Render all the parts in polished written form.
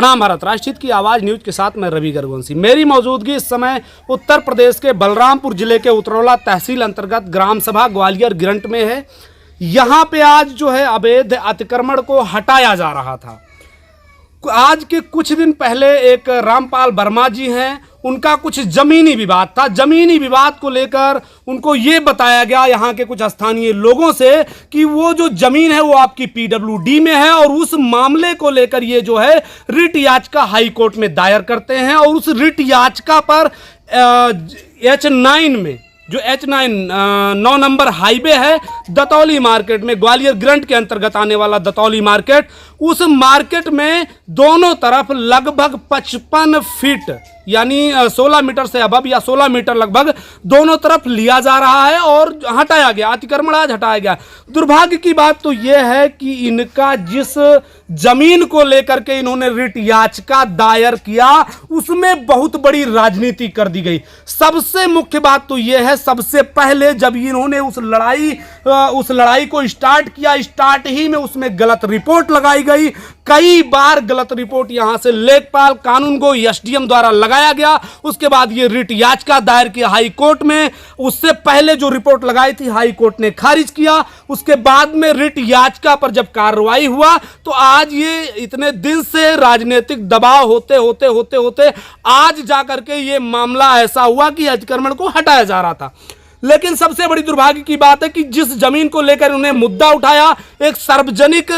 प्रणाम भारत, राष्ट्रहित की आवाज़ न्यूज के साथ मैं रवि गर्गवंशी। मेरी मौजूदगी इस समय उत्तर प्रदेश के बलरामपुर जिले के उतरौला तहसील अंतर्गत ग्राम सभा ग्वालियर गिरंट में है। यहाँ पे आज जो है अवैध अतिक्रमण को हटाया जा रहा था। आज के कुछ दिन पहले एक रामपाल वर्मा जी हैं, उनका कुछ ज़मीनी विवाद था। ज़मीनी विवाद को लेकर उनको ये बताया गया यहाँ के कुछ स्थानीय लोगों से कि वो जो ज़मीन है वो आपकी PWD में है, और उस मामले को लेकर ये जो है रिट याचिका हाई कोर्ट में दायर करते हैं। और उस रिट याचिका पर H9 में जो H9 9 नंबर हाईवे है दतौली मार्केट में, ग्वालियर गिरंट के अंतर्गत आने वाला दतौली मार्केट, उस मार्केट में दोनों तरफ लगभग 55 फीट यानी 16 मीटर से अबव या 16 मीटर लगभग दोनों तरफ लिया जा रहा है और हटाया गया। अतिक्रमण आज हटाया गया। दुर्भाग्य की बात तो यह है कि इनका जिस जमीन को लेकर के इन्होंने रिट याचिका दायर किया उसमें बहुत बड़ी राजनीति कर दी गई। सबसे मुख्य बात तो यह है, सबसे पहले जब इन्होंने उस लड़ाई को स्टार्ट किया, स्टार्ट ही में उसमें गलत रिपोर्ट लगाई गई। कई बार गलत रिपोर्ट यहां से लेखपाल कानूनगो SDM द्वारा लगाया गया। उसके बाद ये रिट याचिका दायर की हाई कोर्ट में। उससे पहले जो रिपोर्ट लगाई थी हाई कोर्ट ने खारिज किया। उसके बाद में रिट याचिका पर जब कार्रवाई हुआ तो आज ये इतने दिन से राजनीतिक दबाव होते आज जाकर के ये मामला ऐसा हुआ कि अतिक्रमण को हटाया जा रहा था। लेकिन सबसे बड़ी दुर्भाग्य की बात है कि जिस जमीन को लेकर उन्हें मुद्दा उठाया, एक सार्वजनिक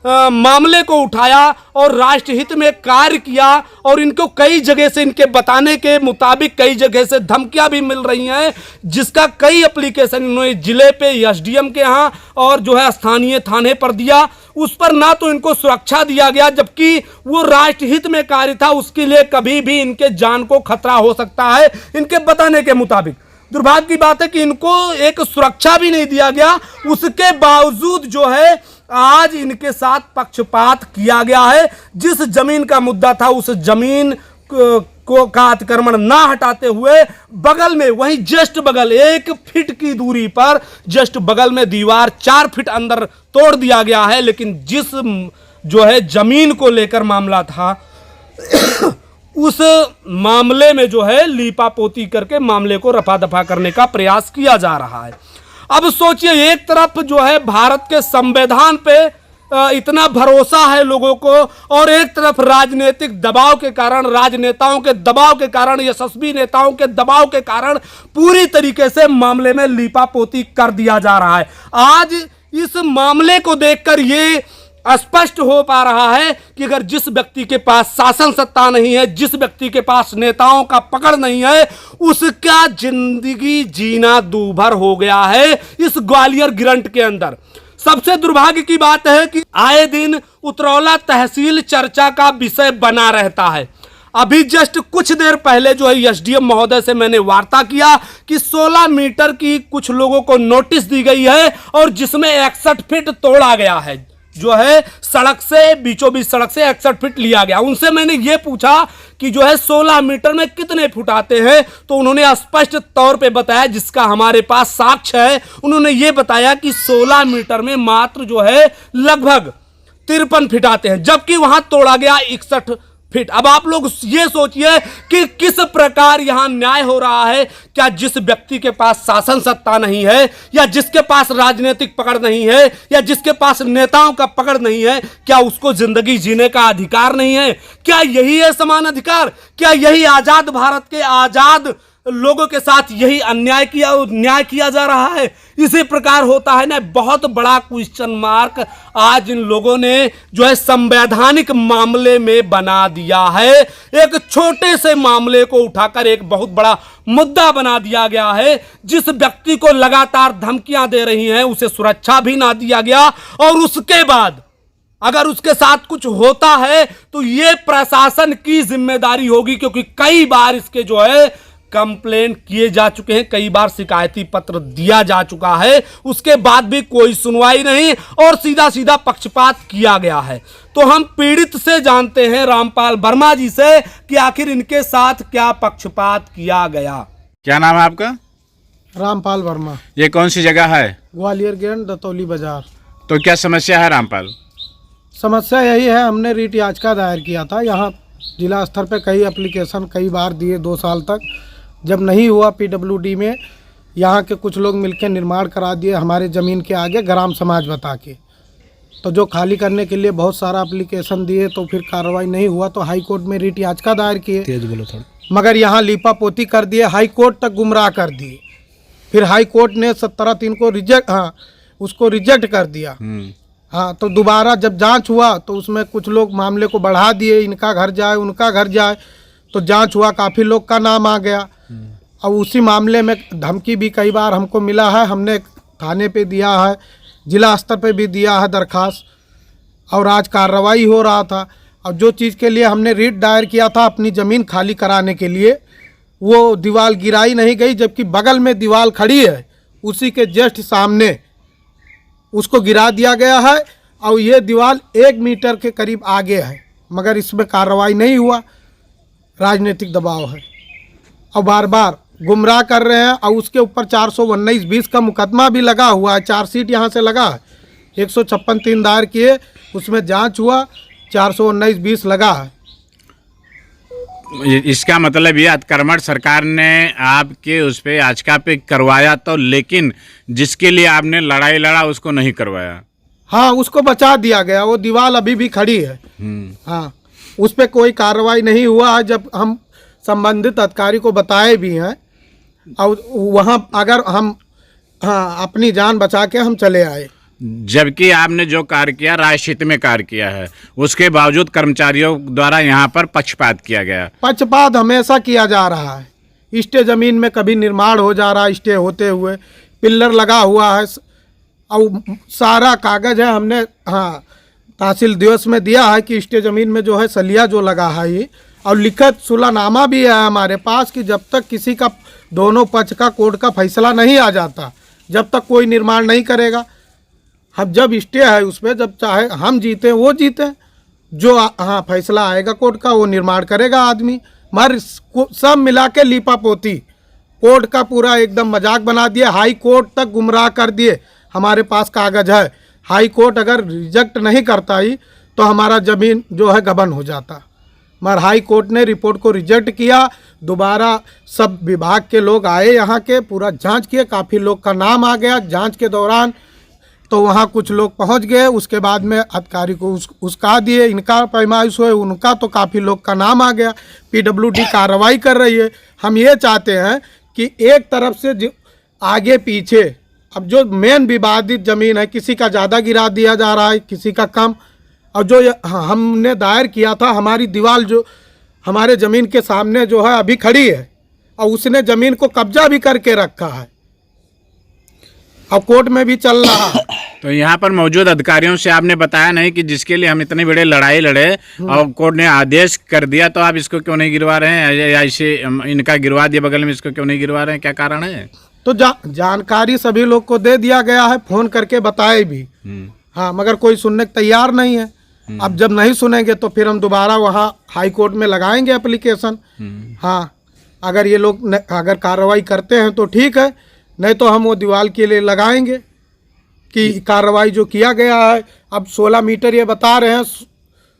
मामले को उठाया और राष्ट्रहित में कार्य किया, और इनको कई जगह से इनके बताने के मुताबिक कई जगह से धमकियां भी मिल रही हैं, जिसका कई एप्लीकेशन इन्होंने जिले पे SDM के यहाँ और जो है स्थानीय थाने पर दिया। उस पर ना तो इनको सुरक्षा दिया गया, जबकि वो राष्ट्रहित में कार्य था, उसके लिए कभी भी इनके जान को खतरा हो सकता है इनके बताने के मुताबिक। दुर्भाग्य की बात है कि इनको एक सुरक्षा भी नहीं दिया गया। उसके बावजूद जो है आज इनके साथ पक्षपात किया गया है। जिस जमीन का मुद्दा था उस जमीन का अतिक्रमण ना हटाते हुए बगल में, वहीं जस्ट बगल 1 फीट की दूरी पर जस्ट बगल में दीवार 4 फीट अंदर तोड़ दिया गया है। लेकिन जिस जो है जमीन को लेकर मामला था उस मामले में जो है लीपापोती करके मामले को रफा दफा करने का प्रयास किया जा रहा है। अब सोचिए, एक तरफ जो है भारत के संविधान पे इतना भरोसा है लोगों को, और एक तरफ राजनीतिक दबाव के कारण, राजनेताओं के दबाव के कारण, यशस्वी नेताओं के दबाव के कारण पूरी तरीके से मामले में लीपापोती कर दिया जा रहा है। आज इस मामले को देखकर ये स्पष्ट हो पा रहा है कि अगर जिस व्यक्ति के पास शासन सत्ता नहीं है, जिस व्यक्ति के पास नेताओं का पकड़ नहीं है, उसका जिंदगी जीना दूभर हो गया है इस ग्वालियर गिरंट के अंदर। सबसे दुर्भाग्य की बात है कि आए दिन उतरौला तहसील चर्चा का विषय बना रहता है। अभी जस्ट कुछ देर पहले जो है SDM महोदय से मैंने वार्ता किया कि 16 मीटर की कुछ लोगों को नोटिस दी गई है, और जिसमें 61 फीट तोड़ा गया है, जो है सड़क से बीचों बीच सड़क से 61 फीट लिया गया। उनसे मैंने ये पूछा कि जो है 16 मीटर में कितने फुट आते हैं, तो उन्होंने स्पष्ट तौर पे बताया, जिसका हमारे पास साक्ष्य है। उन्होंने ये बताया कि 16 मीटर में मात्र जो है लगभग 53 फीट आते हैं, जबकि वहां तोड़ा गया 61 फीट। अब आप लोग ये सोचिए कि किस प्रकार यहां न्याय हो रहा है। क्या जिस व्यक्ति के पास शासन सत्ता नहीं है, या जिसके पास राजनीतिक पकड़ नहीं है, या जिसके पास नेताओं का पकड़ नहीं है, क्या उसको जिंदगी जीने का अधिकार नहीं है? क्या यही है समान अधिकार? क्या यही आजाद भारत के आजाद लोगों के साथ यही न्याय किया जा रहा है? इसी प्रकार होता है ना। बहुत बड़ा क्वेश्चन मार्क आज इन लोगों ने जो है संवैधानिक मामले में बना दिया है। एक छोटे से मामले को उठाकर एक बहुत बड़ा मुद्दा बना दिया गया है। जिस व्यक्ति को लगातार धमकियां दे रही हैं उसे सुरक्षा भी ना दिया गया, और उसके बाद अगर उसके साथ कुछ होता है तो ये प्रशासन की जिम्मेदारी होगी, क्योंकि कई बार इसके जो है कंप्लेन किए जा चुके हैं, कई बार शिकायती पत्र दिया जा चुका है, उसके बाद भी कोई सुनवाई नहीं और सीधा सीधा पक्षपात किया गया है। तो हम पीड़ित से जानते हैं, रामपाल वर्मा जी से, कि आखिर इनके साथ क्या पक्षपात किया गया। क्या नाम है आपका? रामपाल वर्मा। ये कौन सी जगह है? ग्वालियर गिरंट दतौली बाजार। तो क्या समस्या है रामपाल? समस्या यही है, हमने रीट याचिका दायर किया था यहाँ जिला स्तर पे, कई एप्लीकेशन कई बार दिए 2 साल तक। जब नहीं हुआ पीडब्ल्यूडी में यहाँ के कुछ लोग मिलकर निर्माण करा दिए हमारे ज़मीन के आगे ग्राम समाज बता के। तो जो खाली करने के लिए बहुत सारा एप्लीकेशन दिए, तो फिर कार्रवाई नहीं हुआ तो हाई कोर्ट में रीट याचिका दायर किए। तेज बोलो थोड़ा। मगर यहाँ लीपापोती कर दिए, हाई कोर्ट तक गुमराह कर दिए। फिर हाई कोर्ट ने 17/3 को उसको रिजेक्ट कर दिया। हाँ, तो दोबारा जब जांच हुआ तो उसमें कुछ लोग मामले को बढ़ा दिए, इनका घर जाए उनका घर जाए। तो जांच हुआ, काफ़ी लोग का नाम आ गया। अब उसी मामले में धमकी भी कई बार हमको मिला है, हमने थाने पे दिया है, जिला स्तर पे भी दिया है दरखास्त, और आज कार्रवाई हो रहा था। और जो चीज़ के लिए हमने रीट दायर किया था अपनी ज़मीन खाली कराने के लिए, वो दीवार गिराई नहीं गई, जबकि बगल में दीवार खड़ी है, उसी के जस्ट सामने उसको गिरा दिया गया है। और ये दीवार 1 मीटर के करीब आगे है, मगर इसमें कार्रवाई नहीं हुआ। राजनीतिक दबाव है और बार बार गुमराह कर रहे हैं। और उसके ऊपर 419(20) का मुकदमा भी लगा हुआ है, चार्जशीट यहाँ से लगा है, 156(3) दायर किए, उसमें जांच हुआ, 419(20) लगा है। इसका मतलब ये अतिक्रमण सरकार ने आपके उस पे याचिका पे करवाया तो, लेकिन जिसके लिए आपने लड़ाई लड़ा उसको नहीं करवाया। हाँ, उसको बचा दिया गया, वो दीवार अभी भी खड़ी है। हाँ, उस पर कोई कार्रवाई नहीं हुआ है, जब हम संबंधित अधिकारी को बताए भी हैं। और वहाँ अगर हम अपनी जान बचा के हम चले आए, जबकि आपने जो कार्य किया राजहित में कार्य किया है, उसके बावजूद कर्मचारियों द्वारा यहाँ पर पक्षपात किया गया। पक्षपात हमेशा किया जा रहा है। स्टे ज़मीन में कभी निर्माण हो जा रहा है, स्टे होते हुए पिल्लर लगा हुआ है और सारा कागज़ है। हमने तहसील दिवस में दिया है कि स्टे ज़मीन में जो है सलिया जो लगा है ये, और लिखित सुलहनामा भी है हमारे पास कि जब तक किसी का दोनों पक्ष का कोर्ट का फैसला नहीं आ जाता, जब तक कोई निर्माण नहीं करेगा। अब जब स्टे है उस पर, जब चाहे हम जीते वो जीते, जो फैसला आएगा कोर्ट का वो निर्माण करेगा आदमी। मगर सब मिला के लीपापोती, कोर्ट का पूरा एकदम मजाक बना दिया, हाई कोर्ट तक गुमराह कर दिए। हमारे पास कागज़ है, हाई कोर्ट अगर रिजेक्ट नहीं करता ही तो हमारा ज़मीन जो है गबन हो जाता। मगर हाई कोर्ट ने रिपोर्ट को रिजेक्ट किया। दोबारा सब विभाग के लोग आए, यहाँ के पूरा जांच किए, काफ़ी लोग का नाम आ गया जांच के दौरान। तो वहाँ कुछ लोग पहुँच गए, उसके बाद में अधिकारी को उसका दिए, इनका पैमाइश हुए, उनका तो काफ़ी लोग का नाम आ गया। पीडब्ल्यूडी कार्रवाई कर रही है। हम ये चाहते हैं कि एक तरफ से आगे पीछे, अब जो मेन विवादित ज़मीन है, किसी का ज़्यादा गिरा दिया जा रहा है, किसी का कम। और जो हमने दायर किया था, हमारी दीवार जो हमारे ज़मीन के सामने जो है अभी खड़ी है, और उसने ज़मीन को कब्जा भी करके रखा है, और कोर्ट में भी चल रहा है। तो यहाँ पर मौजूद अधिकारियों से आपने बताया नहीं कि जिसके लिए हम इतनी बड़े लड़ाई लड़े और कोर्ट ने आदेश कर दिया, तो आप इसको क्यों नहीं गिरवा रहे हैं, या इसे इनका गिरवा दिया बगल में, इसको क्यों नहीं गिरवा रहे हैं, क्या कारण है? तो जानकारी सभी लोग को दे दिया गया है, फ़ोन करके बताए भी। हाँ, मगर कोई सुनने को तैयार नहीं है। अब जब नहीं सुनेंगे तो फिर हम दोबारा वहाँ हाई कोर्ट में लगाएंगे एप्लीकेशन। हाँ, अगर ये लोग अगर कार्रवाई करते हैं तो ठीक है, नहीं तो हम वो दीवार के लिए लगाएंगे कि कार्रवाई जो किया गया है। अब 16 मीटर ये बता रहे हैं,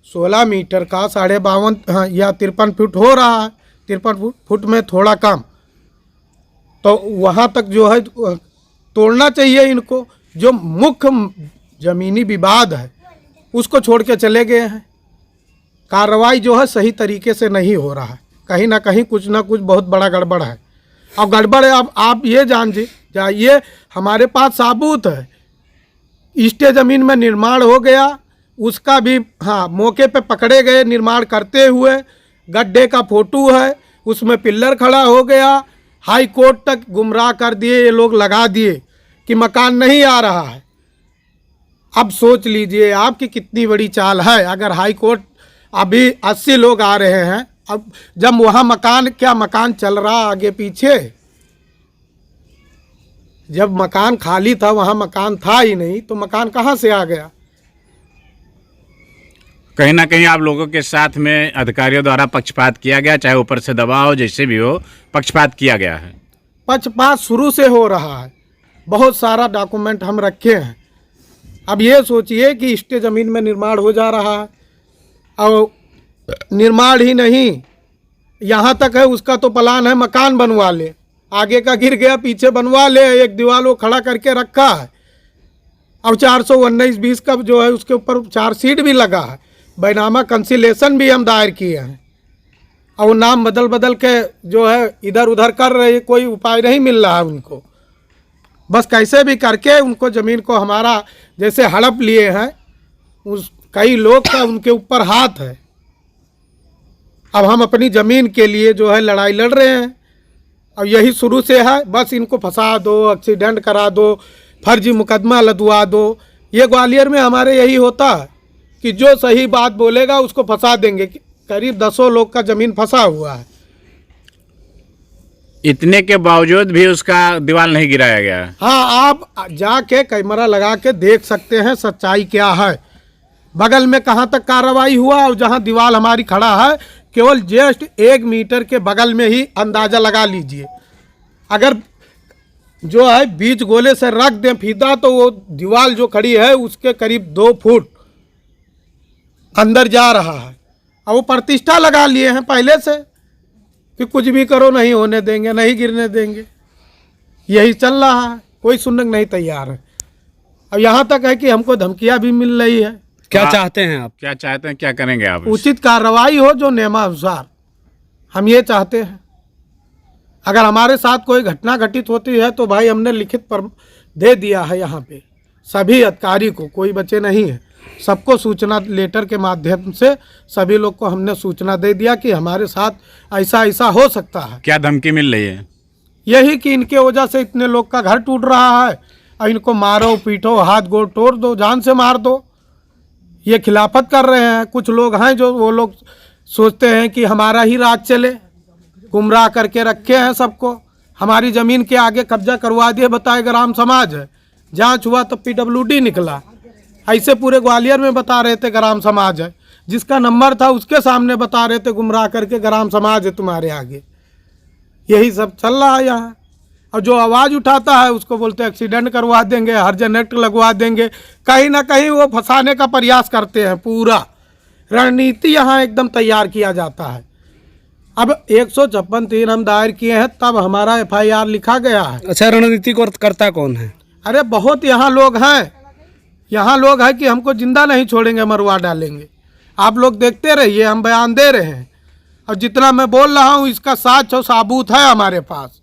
16 मीटर का 52 या 53 फुट हो रहा है, 53 फुट में थोड़ा कम। तो वहाँ तक जो है तोड़ना चाहिए इनको। जो मुख्य ज़मीनी विवाद है उसको छोड़ के चले गए हैं। कार्रवाई जो है सही तरीके से नहीं हो रहा है, कहीं ना कहीं कुछ ना कुछ बहुत बड़ा गड़बड़ है। और गड़बड़ है, अब आप ये जाइए, हमारे पास साबूत है, स्टे ज़मीन में निर्माण हो गया, उसका भी मौके पे पकड़े गए निर्माण करते हुए, गड्ढे का फोटो है, उसमें पिल्लर खड़ा हो गया, हाई कोर्ट तक गुमराह कर दिए ये लोग, लगा दिए कि मकान नहीं आ रहा है। अब सोच लीजिए आपकी कितनी बड़ी चाल है। अगर हाई कोर्ट अभी 80 लोग आ रहे हैं, अब जब वहाँ मकान चल रहा आगे पीछे, जब मकान खाली था वहाँ मकान था ही नहीं, तो मकान कहाँ से आ गया? कहीं ना कहीं आप लोगों के साथ में अधिकारियों द्वारा पक्षपात किया गया, चाहे ऊपर से दबाव हो, जैसे भी हो, पक्षपात किया गया है। पक्षपात शुरू से हो रहा है, बहुत सारा डॉक्यूमेंट हम रखे हैं। अब ये सोचिए कि इष्टे ज़मीन में निर्माण हो जा रहा है, और निर्माण ही नहीं, यहाँ तक है उसका तो प्लान है मकान बनवा ले, आगे का गिर गया पीछे बनवा ले, एक दीवार वो खड़ा करके रखा है, और 419(20) का जो है उसके ऊपर चार्जशीट भी लगा है, बैनामा कंसिलेशन भी हम दायर किए हैं, और वो नाम बदल बदल के जो है इधर उधर कर रहे, कोई उपाय नहीं मिल रहा है उनको। बस कैसे भी करके उनको ज़मीन को हमारा जैसे हड़प लिए हैं, उस कई लोग का उनके ऊपर हाथ है। अब हम अपनी ज़मीन के लिए जो है लड़ाई लड़ रहे हैं, और यही शुरू से है, बस इनको फंसा दो, एक्सीडेंट करा दो, फर्जी मुकदमा लदवा दो। ये ग्वालियर में हमारे यही होता है कि जो सही बात बोलेगा उसको फंसा देंगे। करीब 10 लोग का ज़मीन फंसा हुआ है। इतने के बावजूद भी उसका दीवार नहीं गिराया गया। हाँ, आप जाके कैमरा लगा के देख सकते हैं सच्चाई क्या है। बगल में कहाँ तक कार्रवाई हुआ, और जहाँ दीवार हमारी खड़ा है केवल जस्ट 1 मीटर के बगल में ही अंदाज़ा लगा लीजिए। अगर जो है बीच गोले से रख दें फीता, तो वो दीवार जो खड़ी है उसके करीब 2 फुट अंदर जा रहा है। और वो प्रतिष्ठा लगा लिए हैं पहले से कि कुछ भी करो नहीं होने देंगे, नहीं गिरने देंगे। यही चल रहा है, कोई सुनने नहीं तैयार है। अब यहाँ तक है कि हमको धमकियाँ भी मिल रही है। क्या चाहते हैं आप? क्या चाहते हैं, क्या करेंगे आप? उचित कार्रवाई हो जो नियमानुसार, हम ये चाहते हैं। अगर हमारे साथ कोई घटना घटित होती है तो भाई हमने लिखित पर दे दिया है यहाँ पे सभी अधिकारी को, कोई बचे नहीं है, सबको सूचना लेटर के माध्यम से सभी लोग को हमने सूचना दे दिया कि हमारे साथ ऐसा ऐसा हो सकता है। क्या धमकी मिल रही है? यही कि इनके वजह से इतने लोग का घर टूट रहा है, और इनको मारो पीटो, हाथ गोड़ तोड़ दो, जान से मार दो। ये खिलाफत कर रहे हैं। कुछ लोग हैं जो वो लोग सोचते हैं कि हमारा ही राज चले, गुमराह करके रखे हैं सबको। हमारी ज़मीन के आगे कब्जा करवा दिए, बताए ग्राम समाज है। जांच हुआ तो PWD निकला। ऐसे पूरे ग्वालियर में बता रहे थे ग्राम समाज है, जिसका नंबर था उसके सामने बता रहे थे गुमराह करके ग्राम समाज है तुम्हारे आगे। यही सब चल रहा है यहाँ। और जो आवाज़ उठाता है उसको बोलते हैं एक्सीडेंट करवा देंगे, हर्जन एक्ट लगवा देंगे। कहीं ना कहीं वो फंसाने का प्रयास करते हैं। पूरा रणनीति यहाँ एकदम तैयार किया जाता है। अब 156(3) हम दायर किए हैं, तब हमारा FIR लिखा गया है। अच्छा, रणनीति को करता कौन है? अरे बहुत यहाँ लोग हैं, यहाँ लोग हैं कि हमको जिंदा नहीं छोड़ेंगे, मरवा डालेंगे। आप लोग देखते रहिए, हम बयान दे रहे हैं, और जितना मैं बोल रहा हूँ इसका साक्ष्य और सबूत है हमारे पास।